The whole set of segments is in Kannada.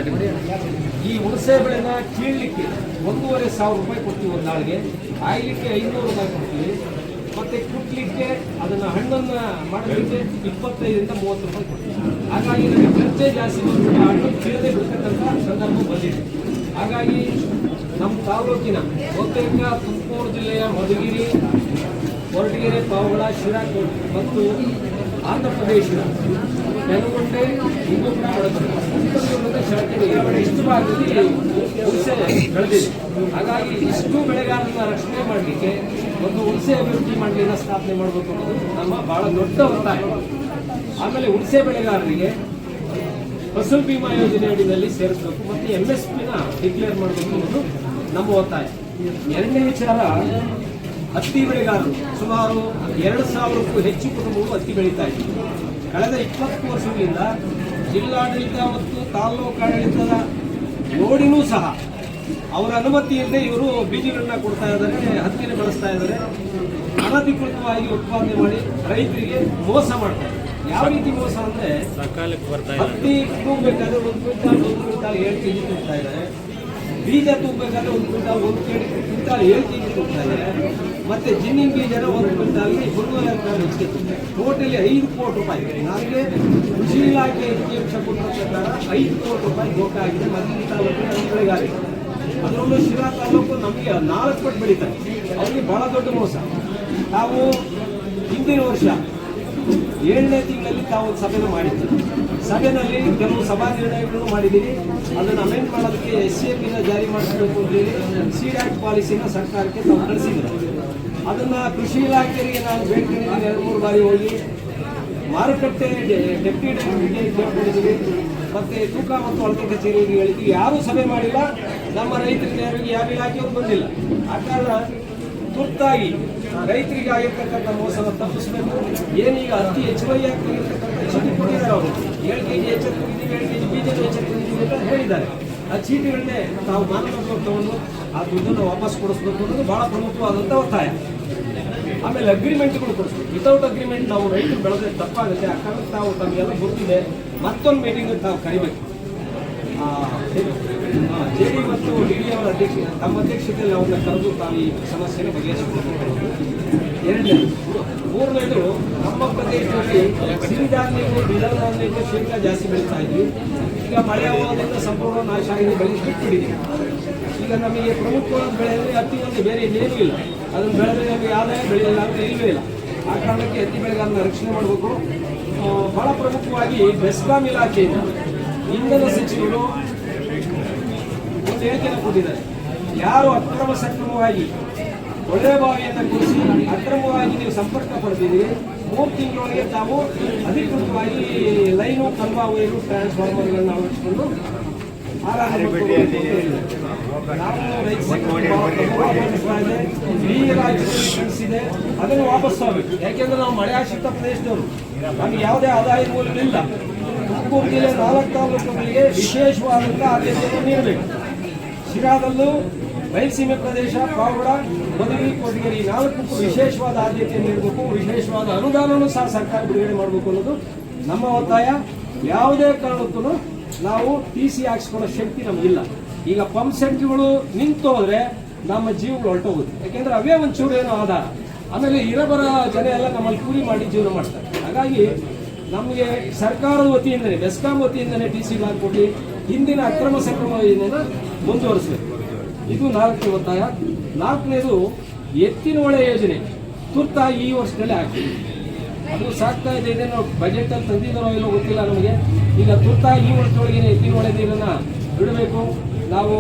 ಈ ಹುಣಸೆ ಬೆಳೆನ ಕೀಳಲಿಕ್ಕೆ 1,500 ರೂಪಾಯಿ ಕೊಡ್ತೀವಿ ಒಂದು ನಾಳಿಗೆ, ಆಯ್ಲಿಕ್ಕೆ 500 ರೂಪಾಯಿ ಕೊಡ್ತೀವಿ, ಮತ್ತೆ ಕುಟ್ಲಿಕ್ಕೆ ಅದನ್ನ ಹಣ್ಣನ್ನ ಮಾಡಲಿಕ್ಕೆ 25ರಿಂದ 30 ರೂಪಾಯಿ ಕೊಡ್ತೀವಿ. ಹಾಗಾಗಿ ನಮಗೆ ಖರ್ಚೆ ಜಾಸ್ತಿ ಹಣ್ಣು ಕೀಳದೆ ಬಿಡ್ತಕ್ಕಂಥ ಸಂದರ್ಭ ಬಂದಿದೆ. ಹಾಗಾಗಿ ನಮ್ಮ ತಾಲೂಕಿನ ಬಹುತೇಕ ತುಮಕೂರು ಜಿಲ್ಲೆಯ ಮಧುಗಿರಿ, ಕೊರಟಗೆರೆ, ಪಾವಗಡ, ಶಿರಾ ಮತ್ತು ಆಂಧ್ರ ಪ್ರದೇಶದ ನೆಲಗುಂಟೆ, ಇನ್ನೂ ಕೂಡ ಇಷ್ಟು ಭಾಗದಲ್ಲಿ ಹುಣಸೆ ಬೆಳೆದಿದೆ. ಹಾಗಾಗಿ ಇಷ್ಟು ಬೆಳೆಗಾರರನ್ನ ರಕ್ಷಣೆ ಮಾಡಲಿಕ್ಕೆ ಒಂದು ಹುಣಸೆ ಅಭಿವೃದ್ಧಿ ಮಂಡಳಿನ ಸ್ಥಾಪನೆ ಮಾಡಬೇಕು ಅನ್ನೋದು ನಮ್ಮ ಬಹಳ ದೊಡ್ಡ ಒತ್ತಾಯ. ಆಮೇಲೆ ಹುಣಸೆ ಬೆಳೆಗಾರರಿಗೆ ಫಸಲ್ ಬಿಮಾ ಯೋಜನೆ ಅಡಿಯಲ್ಲಿ ಸೇರಿಸಬೇಕು ಮತ್ತು MSPನ ಡಿಕ್ಲೇರ್ ಮಾಡಬೇಕು ಅನ್ನೋದು ನಮ್ಮ ಒತ್ತಾಯ. ಎರಡನೇ ವಿಚಾರ, ಹತ್ತಿ ಬೆಳೆಗಾರರು ಸುಮಾರು 2,000ಕ್ಕೂ ಹೆಚ್ಚು ಕುಟುಂಬಗಳು ಹತ್ತಿ ಬೆಳೀತಾ ಇದ್ದಾರೆ. ಕಳೆದ 20 ವರ್ಷಗಳಿಂದ ಜಿಲ್ಲಾಡಳಿತ ಮತ್ತು ತಾಲೂಕು ಆಡಳಿತದ ನೋಡಿನೂ ಸಹ ಅವರ ಅನುಮತಿ ಇಲ್ಲದೆ ಇವರು ಬೀಜಗಳನ್ನ ಕೊಡ್ತಾ ಇದ್ದಾರೆ, ಹತ್ತಿನ ಬೆಳೆಸ್ತಾ ಇದ್ದಾರೆ, ಅನಧಿಕೃತವಾಗಿ ಉತ್ಪಾದನೆ ಮಾಡಿ ರೈತರಿಗೆ ಮೋಸ ಮಾಡ್ತಾರೆ. ಯಾವ ರೀತಿ ಮೋಸ ಅಂದ್ರೆ, ಹತ್ತಿ ತೂಗಬೇಕಾದ್ರೆ 1 ಕ್ವಿಂಟಾಲ್ 7 kg ತೂಗ್ತಾ ಇದ್ದಾರೆ, ಬೀಜ ತೂಗಬೇಕಾದ್ರೆ 1 ಕ್ವಿಂಟಾಲ್ 7 kg ತೂಗ್ತಾ ಇದ್ದಾರೆ, ಮತ್ತೆ ಜಿನ್ನಿಂಗ್ ಬೀಜನ 1 ಕ್ವಿಂಟಾಲ್ಗೆ 200 ಹೆಚ್ಚಿಗೆ ತೂಗ್ತಾರೆ. ಟೋಟಲಿ 5 ಕೋಟಿ ರೂಪಾಯಿ. ನನಗೆ ಕೃಷಿ ಇಲಾಖೆ ಅಂಕಿಅಂಶ ಕೊಟ್ಟ ಪ್ರಕಾರ 5 ಕೋಟಿ ರೂಪಾಯಿ ದೋಖ ಆಗಿದೆ ಮಧುಗಿರಿ ತಾಲೂಕಿನ ಬೆಳೆಗಾರರಿಗೆ. ಅದರಲ್ಲೂ ಶಿರಾ ತಾಲೂಕು ನಮಗೆ 4 ಪಟ್ಟು ಬೆಳೀತಾರೆ. ಅವರಿಗೆ ಬಹಳ ದೊಡ್ಡ ಮೋಸ. ನಾವು ಹಿಂದಿನ ವರ್ಷ 7ನೇ ತಿಂಗಳಲ್ಲಿ ತಾವು ಒಂದು ಸಭೆಯನ್ನು ಮಾಡಿದ್ದೀವಿ. ಸಭೆಯಲ್ಲಿ ಕೆಲವು ಸಭಾ ನಿರ್ಣಯಗಳನ್ನು ಮಾಡಿದ್ದೀವಿ. ಅದನ್ನು ಅಮೆಂಡ್ ಮಾಡೋದಕ್ಕೆ SCMನ ಜಾರಿ ಮಾಡಿಸಬೇಕು ಅಂತೇಳಿ CDAC ಪಾಲಿಸಿನ ಸರ್ಕಾರಕ್ಕೆ ತಾವು ಕಳಿಸಿದ್ರು. ಅದನ್ನು ಕೃಷಿ ಇಲಾಖೆಗೆ ನಾನು ಬೇಡ್ಕೊಂಡಿದ್ದೀನಿ 2-3 ಬಾರಿ ಹೋಗಿ. ಮಾರುಕಟ್ಟೆ ಡೆಪ್ಯೂಟಿ ಕೇಳ್ಕೊಂಡಿದ್ದೀವಿ, ಮತ್ತೆ ತೂಕ ಮತ್ತು ಅಳತೆ ಕಚೇರಿಗೆ ಹೇಳಿದ್ವಿ. ಯಾರೂ ಸಭೆ ಮಾಡಿಲ್ಲ. ನಮ್ಮ ರೈತರಿಗೆ ಯಾವ ಇಲಾಖೆಯವರು ಬಂದಿಲ್ಲ. ಆ ಕಾರಣ ತುರ್ತಾಗಿ ರೈತರಿಗೆ ಆಗಿರ್ತಕ್ಕಂಥ ಮೋಸನ ತಪ್ಪಿಸಬೇಕು. ಏನೀಗ ಅತಿ ಹೆಚ್ಚುವರಿ ಆಗ್ತಿರ್ತಕ್ಕಂಥ ಚೀಟಿ ಕೊಟ್ಟಿದ್ದಾರೆ. ಅವರು 7 kg ಎಚ್ಚರಿಕೊಂಡಿದ್ದೀವಿ, 7 kg ಬೀಜದ ಎಚ್ಚರಿಕೊಂಡಿದ್ದೀವಿ ಅಂತ ಹೇಳಿದ್ದಾರೆ. ಆ ಚೀಟಿಗಳನ್ನೇ ತಾವು ಮಾನದಂಡ ತಗೊಂಡು ಆ ದುಡ್ಡನ್ನು ವಾಪಸ್ ಕೊಡಿಸ್ಬೇಕು ಅನ್ನೋದು ಬಹಳ ಪ್ರಮುಖವಾದಂಥ ಒತ್ತಾಯ. ಆಮೇಲೆ ಅಗ್ರಿಮೆಂಟ್ಗಳು ಕೊಡಿಸ್ಬೇಕು. ವಿತೌಟ್ ಅಗ್ರಿಮೆಂಟ್ ನಾವು ರೈತರು ಬೆಳೆದ್ರೆ ತಪ್ಪಾಗುತ್ತೆ. ಆ ಕಾರಣಕ್ಕೆ ತಾವು ತಮಗೆಲ್ಲ ಗೊತ್ತಿದೆ, ಮತ್ತೊಂದು ಮೀಟಿಂಗ್ ತಾವು ಕರಿಬೇಕು. JD ಮತ್ತು DD ಅವರ ತಮ್ಮ ಅಧ್ಯಕ್ಷತೆಯಲ್ಲಿ ಅವ್ರನ್ನ ಕರೆದು ತಾವು ಈ ಸಮಸ್ಯೆನ ಬಗೆಹರಿಸಬೇಕು. ಎರಡನೇದು. ಮೂರನೇದು, ನಮ್ಮ ಪ್ರದೇಶದಲ್ಲಿ ಸಿರಿಧಾನ್ಯಗಳು, ದ್ವಿದಳ ಧಾನ್ಯಗಳು, ಶೇಂಗಾ ಜಾಸ್ತಿ ಬೆಳೀತಾ ಇದ್ವಿ. ಈಗ ಮಳೆ ಆಗೋದ್ರಿಂದ ಸಂಪೂರ್ಣ ನಾಶ ಆಗಿದೆ, ಬೆಳೆ ಬಿಟ್ಟಿದ್ದೀವಿ. ಈಗ ನಮಗೆ ಪ್ರಮುಖವಾದ ಬೆಳೆ ಅಂದರೆ ಹತ್ತಿ ಒಂದು, ಬೇರೆ ಇನ್ನೇನೂ ಇಲ್ಲ. ಅದನ್ನು ಬೆಳೆದ್ರೆ ನಮಗೆ ಆದಾಯ ಬೆಳೆಯಲ್ಲ ಅಂತ ಇಲ್ಲವೇ ಇಲ್ಲ. ಆ ಕಾರಣಕ್ಕೆ ಹತ್ತಿ ಬೆಳೆಗಾರನ್ನ ರಕ್ಷಣೆ ಮಾಡಬೇಕು. ಬಹಳ ಪ್ರಮುಖವಾಗಿ ಬೆಸ್ಕಾಂ ಇಲಾಖೆಯಿಂದ ಇಂಧನ ಸಚಿವರು ಒಂದು ಹೇಳಿಕೆಯನ್ನು ಕೊಟ್ಟಿದ್ದಾರೆ. ಯಾರು ಅಕ್ರಮ ಸಕ್ರಮವಾಗಿ ಒಳ್ಳೆ ಬಾವಿಯನ್ನು ಕುಡಿಸಿ ಅಕ್ರಮವಾಗಿ ನೀವು ಸಂಪರ್ಕ ಪಡೆದಿದ್ದೀರಿ, 3 ತಿಂಗಳೊಳಗೆ ತಾವು ಅಧಿಕೃತವಾಗಿ ಲೈನು, ಕಲ್ವಾ ವೈರು, ಟ್ರಾನ್ಸ್ಫಾರ್ಮರ್ಗಳನ್ನು ಅಳವಡಿಸಿಕೊಂಡು ಅದನ್ನು ವಾಪಸ್ ತಗೋಬೇಕು. ಯಾಕೆಂದ್ರೆ ನಾವು ಮಳೆ ಆಶ್ರಿತ ಪ್ರದೇಶದವರು, ನಮಗೆ ಯಾವುದೇ ಆದಾಯ ಮೂಲಗಳಿಲ್ಲ. ತುಮಕೂರು ಜಿಲ್ಲೆ 4 ತಾಲೂಕುಗಳಿಗೆ ವಿಶೇಷವಾದಂಥ ಆದ್ಯತೆಯನ್ನು ನೀಡಬೇಕು. ಶಿರಾದಲ್ಲೂ ಬಯಲುಸೀಮೆ ಪ್ರದೇಶ, ಪಾವಗಡ, ಮಧುಗಿರಿ, ಕೊರಟಗೆರೆ 4ಕ್ಕೂ ವಿಶೇಷವಾದ ಆದ್ಯತೆಯನ್ನು ನೀಡಬೇಕು. ವಿಶೇಷವಾದ ಅನುದಾನವನ್ನು ಸಹ ಸರ್ಕಾರ ಬಿಡುಗಡೆ ಮಾಡಬೇಕು ಅನ್ನೋದು ನಮ್ಮ ಒತ್ತಾಯ. ಯಾವುದೇ ಕಾರಣಕ್ಕೂ ನಾವು TC ಹಾಕ್ಸ್ಕೊಳ್ಳೋ ಶಕ್ತಿ ನಮಗಿಲ್ಲ. ಈಗ ಪಂಪ್ ಸೆಟ್ಗಳು ನಿಂತು ಹೋದ್ರೆ ನಮ್ಮ ಜೀವಗಳು ಹೊರಟೋಗುತ್ತೆ. ಯಾಕೆಂದ್ರೆ ಅವೇ ಒಂಚೂರು ಏನೋ ಆಧಾರ. ಆಮೇಲೆ ಇರಬರ ಜನ ಎಲ್ಲ ನಮ್ಮಲ್ಲಿ ಕೂಲಿ ಮಾಡಿ ಜೀವನ ಮಾಡ್ತಾರೆ. ಹಾಗಾಗಿ ನಮಗೆ ಸರ್ಕಾರದ ವತಿಯಿಂದಲೇ, ಬೆಸ್ಕಾಂ ವತಿಯಿಂದಲೇ TC ಹಾಕೊಟ್ಟು ಹಿಂದಿನ ಅಕ್ರಮ ಸಕ್ರಮ ಯೋಜನೆಯನ್ನು ಮುಂದುವರಿಸಬೇಕು. ಇದು 4ನೇ ಒತ್ತಾಯ. 4ನೇದು, ಎತ್ತಿನ ಹೊಳೆ ಯೋಜನೆ ತುರ್ತಾಗಿ ಈ ವರ್ಷದಲ್ಲೇ ಆಗ್ತದೆ. ಅದು ಸಾಕ್ತಾ ಇದೆ. ಇದೇನೋ ಬಜೆಟಲ್ಲಿ ತಂದಿದ್ದಾರೋ ಇಲ್ಲೋ ಗೊತ್ತಿಲ್ಲ ನಮಗೆ. ಈಗ ತುರ್ತಾಗಿ ಈ ವರ್ಷದೊಳಗೆ ಎತ್ತಿನ ಹೊಳೆ ನೀರನ್ನು ಬಿಡಬೇಕು. ನಾವು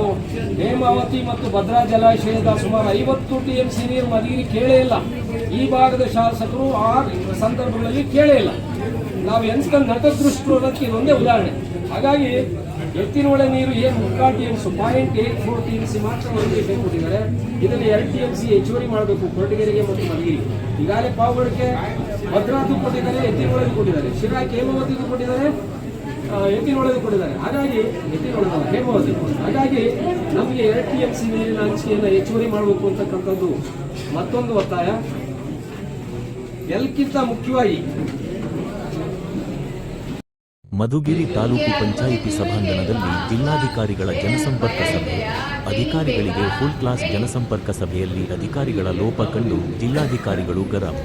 ಹೇಮಾವತಿ ಮತ್ತು ಭದ್ರಾ ಜಲಾಶಯದ ಸುಮಾರು 50 TMC ನೀರು ಮಧುಗಿರಿ ಕೇಳೇ ಇಲ್ಲ. ಈ ಭಾಗದ ಶಾಸಕರು ಆ ಸಂದರ್ಭಗಳಲ್ಲಿ ಕೇಳೇ ಇಲ್ಲ. ನಾವು ಎಂತ ನಟದೃಷ್ಟರು ಅನ್ನೋದಕ್ಕೆ ಇದೊಂದೇ ಉದಾಹರಣೆ. ಹಾಗಾಗಿ ಎತ್ತಿನ ಹೊಳೆ ನೀರು ಏನು 3 TMC 0.84 TMC ಮಾತ್ರ ಒದಗಿಸಿ ಕೊಟ್ಟಿದ್ದಾರೆ. ಇದನ್ನು 2 TMC ಹೆಚ್ಚುವರಿ ಮಾಡಬೇಕು ಕೊರಟಗೆರೆಗೆ ಮತ್ತು ಮಧುಗಿರಿ. ಈಗಾಗಲೇ ಪಾವಗಡಕ್ಕೆ ಭದ್ರಾದು ಕೊಟ್ಟಿದ್ದಾರೆ, ಎತ್ತಿನ ಹೊಳೆದು ಕೊಟ್ಟಿದ್ದಾರೆ. ಶಿರಾಕ್ಕೆ ಹೇಮಾವತಿಗೂ ಕೊಟ್ಟಿದ್ದಾರೆ, ಎತ್ತಿನ ಹೊಳೆದು ಕೊಟ್ಟಿದ್ದಾರೆ. ಹಾಗಾಗಿ ಎತ್ತಿನ ಹೊಳೆ ಹೇಮಾವತಿ. ಹಾಗಾಗಿ ನಮಗೆ 2 TMC ನೀರಿನ ಹಂಚಿಕೆಯನ್ನು ಹೆಚ್ಚುವರಿ ಮಾಡಬೇಕು ಅಂತಕ್ಕಂಥದ್ದು ಮತ್ತೊಂದು ಒತ್ತಾಯ. ಎಲ್ಲಕ್ಕಿಂತ ಮುಖ್ಯವಾಗಿ ಮಧುಗಿರಿ ತಾಲೂಕು ಪಂಚಾಯಿತಿ ಸಭಾಂಗಣದಲ್ಲಿ ಜಿಲ್ಲಾಧಿಕಾರಿಗಳ ಜನಸಂಪರ್ಕ ಸಭೆ. ಅಧಿಕಾರಿಗಳಿಗೆ ಫುಲ್ ಕ್ಲಾಸ್ ಜನಸಂಪರ್ಕ ಸಭೆಯಲ್ಲಿ ಅಧಿಕಾರಿಗಳ ಲೋಪ ಕಂಡು ಜಿಲ್ಲಾಧಿಕಾರಿಗಳು ಗರಂ.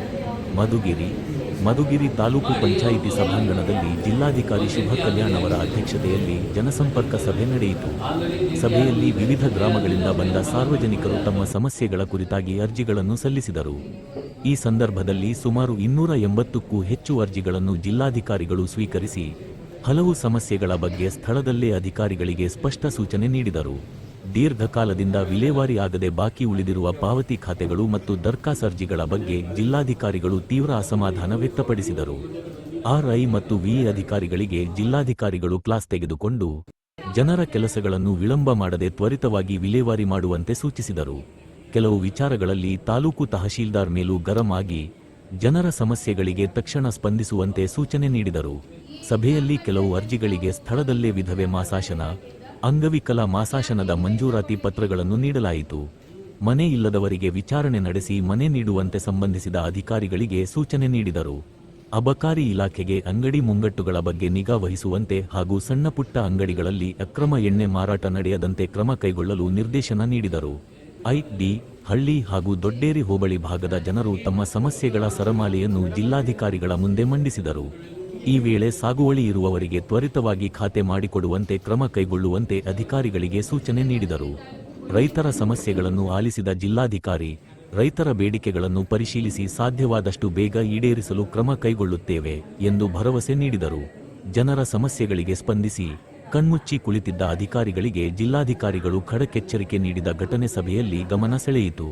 ಮಧುಗಿರಿ ತಾಲೂಕು ಪಂಚಾಯಿತಿ ಸಭಾಂಗಣದಲ್ಲಿ ಜಿಲ್ಲಾಧಿಕಾರಿ ಶುಭ ಕಲ್ಯಾಣ್ ಅವರ ಅಧ್ಯಕ್ಷತೆಯಲ್ಲಿ ಜನಸಂಪರ್ಕ ಸಭೆ ನಡೆಯಿತು. ಸಭೆಯಲ್ಲಿ ವಿವಿಧ ಗ್ರಾಮಗಳಿಂದ ಬಂದ ಸಾರ್ವಜನಿಕರು ತಮ್ಮ ಸಮಸ್ಯೆಗಳ ಕುರಿತಾಗಿ ಅರ್ಜಿಗಳನ್ನು ಸಲ್ಲಿಸಿದರು. ಈ ಸಂದರ್ಭದಲ್ಲಿ ಸುಮಾರು 280ಕ್ಕೂ ಹೆಚ್ಚು ಅರ್ಜಿಗಳನ್ನು ಜಿಲ್ಲಾಧಿಕಾರಿಗಳು ಸ್ವೀಕರಿಸಿ ಹಲವು ಸಮಸ್ಯೆಗಳ ಬಗ್ಗೆ ಸ್ಥಳದಲ್ಲೇ ಅಧಿಕಾರಿಗಳಿಗೆ ಸ್ಪಷ್ಟ ಸೂಚನೆ ನೀಡಿದರು. ದೀರ್ಘಕಾಲದಿಂದ ವಿಲೇವಾರಿ ಆಗದೆ ಬಾಕಿ ಉಳಿದಿರುವ ಪಾವತಿ ಖಾತೆಗಳು ಮತ್ತು ದರ್ಖಾಸ್ ಅರ್ಜಿಗಳ ಬಗ್ಗೆ ಜಿಲ್ಲಾಧಿಕಾರಿಗಳು ತೀವ್ರ ಅಸಮಾಧಾನ ವ್ಯಕ್ತಪಡಿಸಿದರು. ಆರ್ಐ ಮತ್ತು ವಿಎ ಅಧಿಕಾರಿಗಳಿಗೆ ಜಿಲ್ಲಾಧಿಕಾರಿಗಳು ಕ್ಲಾಸ್ ತೆಗೆದುಕೊಂಡು ಜನರ ಕೆಲಸಗಳನ್ನು ವಿಳಂಬ ಮಾಡದೆ ತ್ವರಿತವಾಗಿ ವಿಲೇವಾರಿ ಮಾಡುವಂತೆ ಸೂಚಿಸಿದರು. ಕೆಲವು ವಿಚಾರಗಳಲ್ಲಿ ತಾಲೂಕು ತಹಶೀಲ್ದಾರ್ ಮೇಲೂ ಗರಂ ಆಗಿ ಜನರ ಸಮಸ್ಯೆಗಳಿಗೆ ತಕ್ಷಣ ಸ್ಪಂದಿಸುವಂತೆ ಸೂಚನೆ ನೀಡಿದರು. ಸಭೆಯಲ್ಲಿ ಕೆಲವು ಅರ್ಜಿಗಳಿಗೆ ಸ್ಥಳದಲ್ಲೇ ವಿಧವೆ ಮಾಸಾಶನ, ಅಂಗವಿಕಲ ಮಾಸಾಶನದ ಮಂಜೂರಾತಿ ಪತ್ರಗಳನ್ನು ನೀಡಲಾಯಿತು. ಮನೆ ಇಲ್ಲದವರಿಗೆ ವಿಚಾರಣೆ ನಡೆಸಿ ಮನೆ ನೀಡುವಂತೆ ಸಂಬಂಧಿಸಿದ ಅಧಿಕಾರಿಗಳಿಗೆ ಸೂಚನೆ ನೀಡಿದರು. ಅಬಕಾರಿ ಇಲಾಖೆಗೆ ಅಂಗಡಿ ಮುಂಗಟ್ಟುಗಳ ಬಗ್ಗೆ ನಿಗಾ ವಹಿಸುವಂತೆ ಹಾಗೂ ಸಣ್ಣಪುಟ್ಟ ಅಂಗಡಿಗಳಲ್ಲಿ ಅಕ್ರಮ ಎಣ್ಣೆ ಮಾರಾಟ ನಡೆಯದಂತೆ ಕ್ರಮ ಕೈಗೊಳ್ಳಲು ನಿರ್ದೇಶನ ನೀಡಿದರು. ಐ.ಡಿ. ಹಳ್ಳಿ ಹಾಗೂ ದೊಡ್ಡೇರಿ ಹೋಬಳಿ ಭಾಗದ ಜನರು ತಮ್ಮ ಸಮಸ್ಯೆಗಳ ಸರಮಾಲೆಯನ್ನು ಜಿಲ್ಲಾಧಿಕಾರಿಗಳ ಮುಂದೆ ಮಂಡಿಸಿದರು. ಈ ವೇಳೆ ಸಾಗುವಳಿ ಇರುವವರಿಗೆ ತ್ವರಿತವಾಗಿ ಖಾತೆ ಮಾಡಿಕೊಡುವಂತೆ ಕ್ರಮ ಕೈಗೊಳ್ಳುವಂತೆ ಅಧಿಕಾರಿಗಳಿಗೆ ಸೂಚನೆ ನೀಡಿದರು. ರೈತರ ಸಮಸ್ಯೆಗಳನ್ನು ಆಲಿಸಿದ ಜಿಲ್ಲಾಧಿಕಾರಿ ರೈತರ ಬೇಡಿಕೆಗಳನ್ನು ಪರಿಶೀಲಿಸಿ ಸಾಧ್ಯವಾದಷ್ಟು ಬೇಗ ಈಡೇರಿಸಲು ಕ್ರಮ ಕೈಗೊಳ್ಳುತ್ತೇವೆ ಎಂದು ಭರವಸೆ ನೀಡಿದರು. ಜನರ ಸಮಸ್ಯೆಗಳಿಗೆ ಸ್ಪಂದಿಸಿ ಕಣ್ಮುಚ್ಚಿ ಕುಳಿತಿದ್ದ ಅಧಿಕಾರಿಗಳಿಗೆ ಜಿಲ್ಲಾಧಿಕಾರಿಗಳು ಖಡಕ್ ಎಚ್ಚರಿಕೆ ನೀಡಿದ ಘಟನೆ ಸಭೆಯಲ್ಲಿ ಗಮನ ಸೆಳೆಯಿತು.